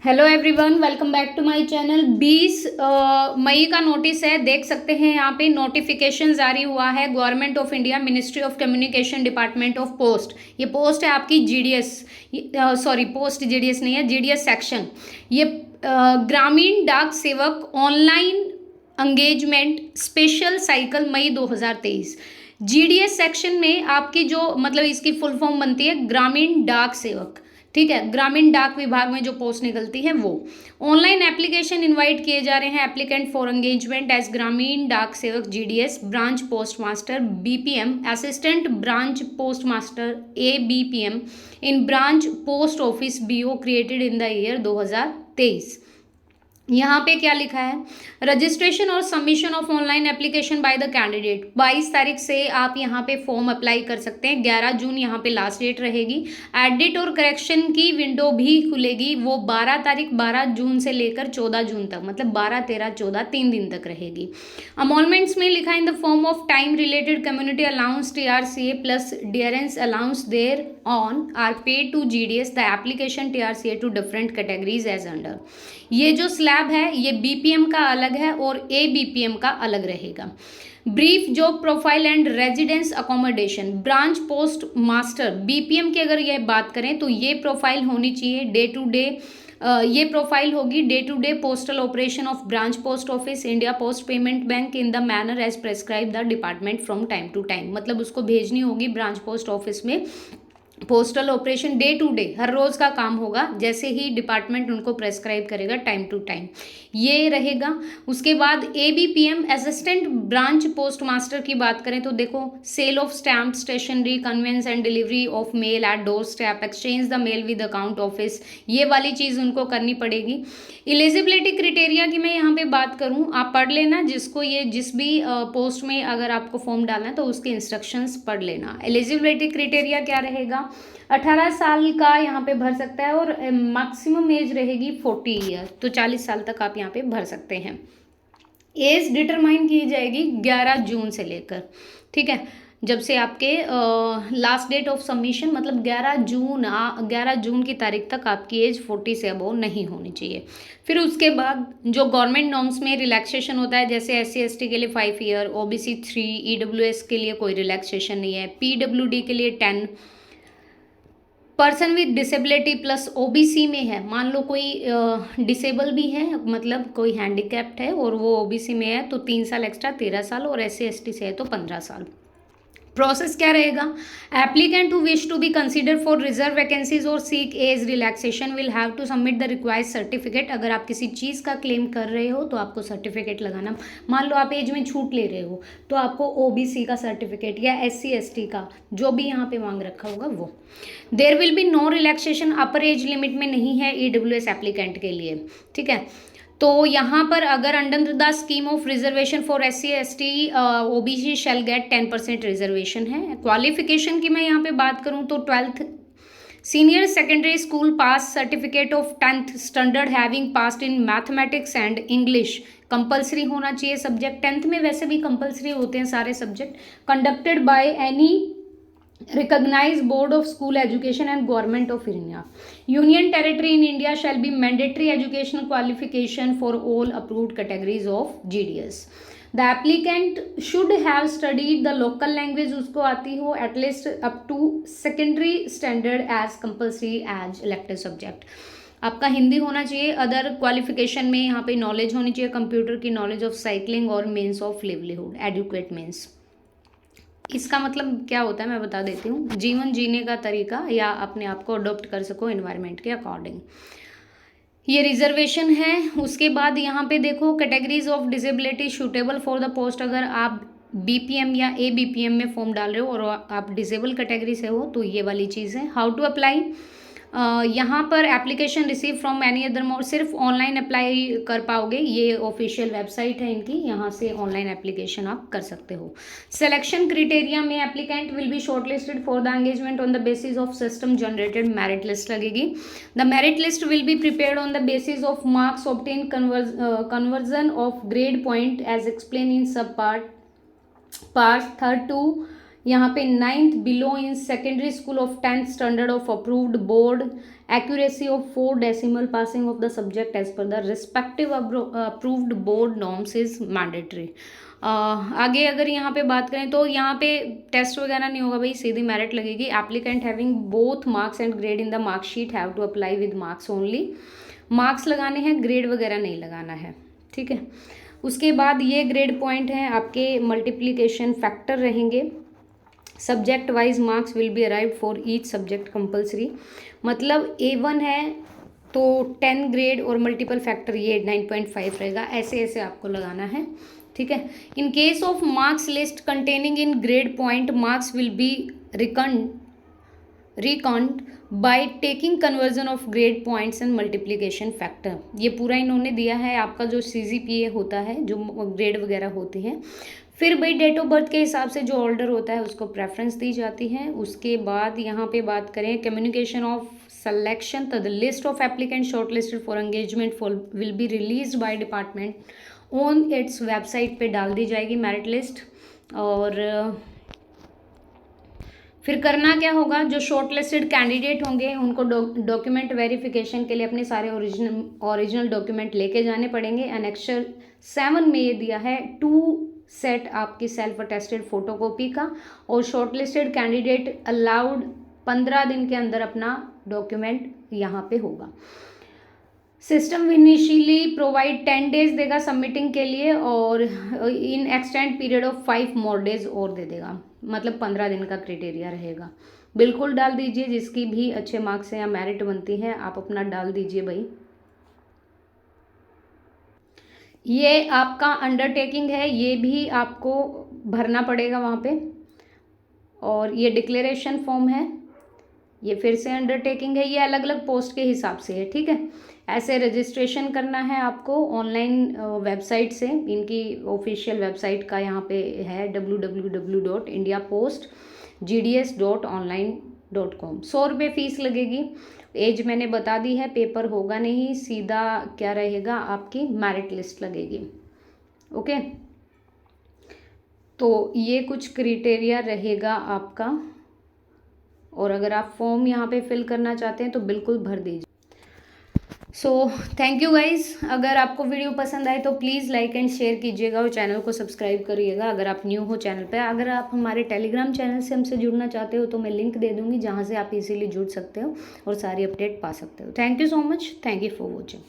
Hello everyone, welcome back to my channel. 20 मई का notice है, देख सकते हैं यहाँ पे नोटिफिकेशन जारी हुआ है। Government of India, ministry of communication, department of post. ये पोस्ट है आपकी जीडीएस, सॉरी पोस्ट जीडीएस नहीं है, जीडीएस सेक्शन। ये ग्रामीण डाक सेवक ऑनलाइन एंगेजमेंट स्पेशल साइकिल मई 2023। जीडीएस सेक्शन में आपकी जो मतलब इसकी फुल फॉर्म बनती है ग्रामीण डाक सेवक, ठीक है। ग्रामीण डाक विभाग में जो पोस्ट निकलती है वो ऑनलाइन एप्लीकेशन इनवाइट किए जा रहे हैं। Applicant for engagement as Gramin Dak Sevak GDS, branch post master BPM, assistant branch post master ABPM in branch post office BO created in the year 2023। यहाँ पे क्या लिखा है, रजिस्ट्रेशन और submission of online application by the candidate. 22 तारीख से आप यहाँ पे फॉर्म अप्लाई कर सकते हैं। 11 जून यहाँ पे लास्ट डेट रहेगी। एडिट और करेक्शन की विंडो भी खुलेगी, वो 12 जून से लेकर 14 जून तक, मतलब 12, 13, 14 3 दिन तक रहेगी। अमोलमेंट्स में लिखा है in the form of time related community allowance TRCA plus dearness allowance thereon are paid to GDS, the application TRCA to different categories as under. ये जो स्लैब है ये बीपीएम का अलग है और एबीपीएम का अलग रहेगा। Brief job profile and residence accommodation, branch post master BPM की अगर ये बात करें तो ये प्रोफाइल होनी चाहिए डे टू डे। ये प्रोफाइल होगी day to day postal operation of branch post office India post payment bank in the manner as prescribe the department from time to time. मतलब उसको भेजनी होगी ब्रांच पोस्ट ऑफिस में postal operation day to day, हर रोज का काम होगा, जैसे ही डिपार्टमेंट उनको प्रेस्क्राइब करेगा टाइम टू टाइम ये रहेगा। उसके बाद ABPM assistant branch post master की बात करें तो देखो, sale of stamp, stationery, conveyance and delivery of mail at door step, exchange the mail with account office, ये वाली चीज़ उनको करनी पड़ेगी। एलिजिबिलिटी क्रिटेरिया की मैं यहाँ पे बात करूँ, आप पढ़ लेना, जिसको ये जिस भी पोस्ट में अगर आपको फॉर्म डालना है तो उसके इंस्ट्रक्शंस पढ़ लेना। एलिजिबिलिटी क्रिटेरिया क्या रहेगा, 18 साल का यहाँ पे भर सकता है और मैक्सिमम एज रहेगी 40 ईयर, तो 40 साल तक आप यहाँ पे भर सकते हैं। एज डिटरमाइन की जाएगी 11 जून से लेकर, ठीक है, जब से आपके लास्ट डेट ऑफ सबमिशन, मतलब 11 जून की तारीख तक आपकी एज 40 से अबव नहीं होनी चाहिए। फिर उसके बाद जो गवर्नमेंट नॉर्म्स में रिलैक्सेशन होता है, जैसे SC/ST के लिए 5 ईयर, OBC 3, EWS के लिए कोई रिलैक्सेशन नहीं है, PWD के लिए 10, person with disability plus OBC में है, मान लो कोई डिसेबल भी है, मतलब कोई हैंडीकैप्ड है और वो ओबीसी में है तो 3 साल एक्स्ट्रा 13 साल, और SC/ST से है तो 15 साल। प्रोसेस क्या रहेगा, applicant who wish to be consider for reserve vacancies or seek age relaxation will have to submit the required certificate. अगर आप किसी चीज़ का क्लेम कर रहे हो तो आपको सर्टिफिकेट लगाना, मान लो आप एज में छूट ले रहे हो तो आपको ओबीसी का सर्टिफिकेट या SC/ST का जो भी यहाँ पे मांग रखा होगा वो। There will be no relaxation, upper age limit में नहीं है EWS एप्लीकेंट के लिए, ठीक है। तो यहाँ पर अगर under the scheme of reservation for SC/ST OBC shell gate 10% reservation है। क्वालिफिकेशन की मैं यहाँ पे बात करूँ तो 12th senior secondary school pass, certificate of 10th standard having passed in mathematics and English compulsory होना चाहिए सब्जेक्ट। 10th में वैसे भी कंपलसरी होते हैं सारे subject. Conducted by any recognized board of school education and government of India. Union territory in India shall be mandatory educational qualification for all approved categories of GDS. The applicant should have studied the local language, उसको आती हो at least up to secondary standard as compulsory as elective subject. आपका हिंदी होना चाहिए। Other qualification में यहाँ पे knowledge होनी चाहिए कंप्यूटर की, नॉलेज ऑफ साइकिलिंग और means of livelihood, educate means. इसका मतलब क्या होता है मैं बता देती हूँ, जीवन जीने का तरीका या अपने आप को अडॉप्ट कर सको एनवायरनमेंट के अकॉर्डिंग। ये रिजर्वेशन है। उसके बाद यहाँ पे देखो, categories of disability suitable for the post. अगर आप बीपीएम या एबीपीएम में फॉर्म डाल रहे हो और आप डिसेबल कैटेगरी से हो तो ये वाली चीज़ है। हाउ टू अप्लाई, यहाँ पर application receive from any other mode, सिर्फ ऑनलाइन अप्लाई कर पाओगे। ये ऑफिशियल वेबसाइट है इनकी, यहाँ से ऑनलाइन एप्लीकेशन आप कर सकते हो। सिलेक्शन क्राइटेरिया में applicant will be shortlisted for the engagement on the basis of system generated merit list लगेगी। The merit list will be prepared on the basis of marks obtain conversion of grade point as explain in sub part 3 to यहाँ पे 9th below in secondary school of 10th standard of approved board, accuracy of 4 decimal passing of the subject as per the respective approved board norms is mandatory. आगे अगर यहाँ पे बात करें तो यहाँ पे टेस्ट वगैरह नहीं होगा भाई, सीधी मेरिट लगेगी। Applicant having both marks and grade in the marksheet have to apply with marks only. Marks लगाने हैं, ग्रेड वगैरह नहीं लगाना है, ठीक है। उसके बाद ये ग्रेड पॉइंट हैं आपके, मल्टीप्लिकेशन फैक्टर रहेंगे। Subject wise marks will B arrived for each subject compulsory. मतलब A1 है तो 10 ग्रेड और मल्टीपल फैक्टर ये 9.5 रहेगा, ऐसे ऐसे आपको लगाना है, ठीक है। In case of marks list containing in grade point, marks will be reckoned by taking conversion of grade points and multiplication factor. ये पूरा इन्होंने दिया है आपका जो CGPA होता है, जो ग्रेड वगैरह होते हैं। फिर भाई डेट ऑफ बर्थ के हिसाब से जो ऑर्डर होता है उसको प्रेफरेंस दी जाती है। उसके बाद यहाँ पे बात करें कम्युनिकेशन ऑफ सिलेक्शन, तो the list of applicant short listed for engagement will be release by department on its website पे डाल दी जाएगी मेरिट लिस्ट। और फिर करना क्या होगा, जो शॉर्ट लिस्टेड कैंडिडेट होंगे उनको डॉक्यूमेंट वेरिफिकेशन के लिए अपने सारे ओरिजिनल डॉक्यूमेंट लेके जाने पड़ेंगे। एनेक्सर 7 में ये दिया है 2 सेट आपकी सेल्फ अटेस्टेड फोटोकॉपी का, और शॉर्ट लिस्टेड कैंडिडेट अलाउड 15 दिन के अंदर अपना डॉक्यूमेंट यहाँ पे होगा। सिस्टम इनिशियली प्रोवाइड 10 डेज देगा सबमिटिंग के लिए, और in extend period of 5 more days और दे देगा, मतलब 15 दिन का क्राइटेरिया रहेगा। बिल्कुल डाल दीजिए, जिसकी भी अच्छे मार्क्स हैं या मेरिट बनती है आप अपना डाल दीजिए भाई। ये आपका अंडरटेकिंग है, ये भी आपको भरना पड़ेगा वहाँ पे, और ये डिक्लेरेशन फॉर्म है, ये फिर से अंडरटेकिंग है, ये अलग अलग पोस्ट के हिसाब से है, ठीक है। ऐसे रजिस्ट्रेशन करना है आपको ऑनलाइन वेबसाइट से, इनकी ऑफिशियल वेबसाइट का यहाँ पे है www.indiapost.gds.online.com। 100 रुपये फ़ीस लगेगी। एज मैंने बता दी है, पेपर होगा नहीं, सीधा क्या रहेगा आपकी मेरिट लिस्ट लगेगी, ओके। तो ये कुछ क्राइटेरिया रहेगा आपका, और अगर आप फॉर्म यहाँ पे फिल करना चाहते हैं तो बिल्कुल भर दीजिए। So thank you guys. अगर आपको वीडियो पसंद आए तो प्लीज़ लाइक एंड शेयर कीजिएगा और चैनल को सब्सक्राइब करिएगा अगर आप न्यू हो चैनल पे। अगर आप हमारे टेलीग्राम चैनल से हमसे जुड़ना चाहते हो तो मैं लिंक दे दूँगी, जहाँ से आप इजीली जुड़ सकते हो और सारी अपडेट पा सकते हो। Thank you so much, thank you for watching.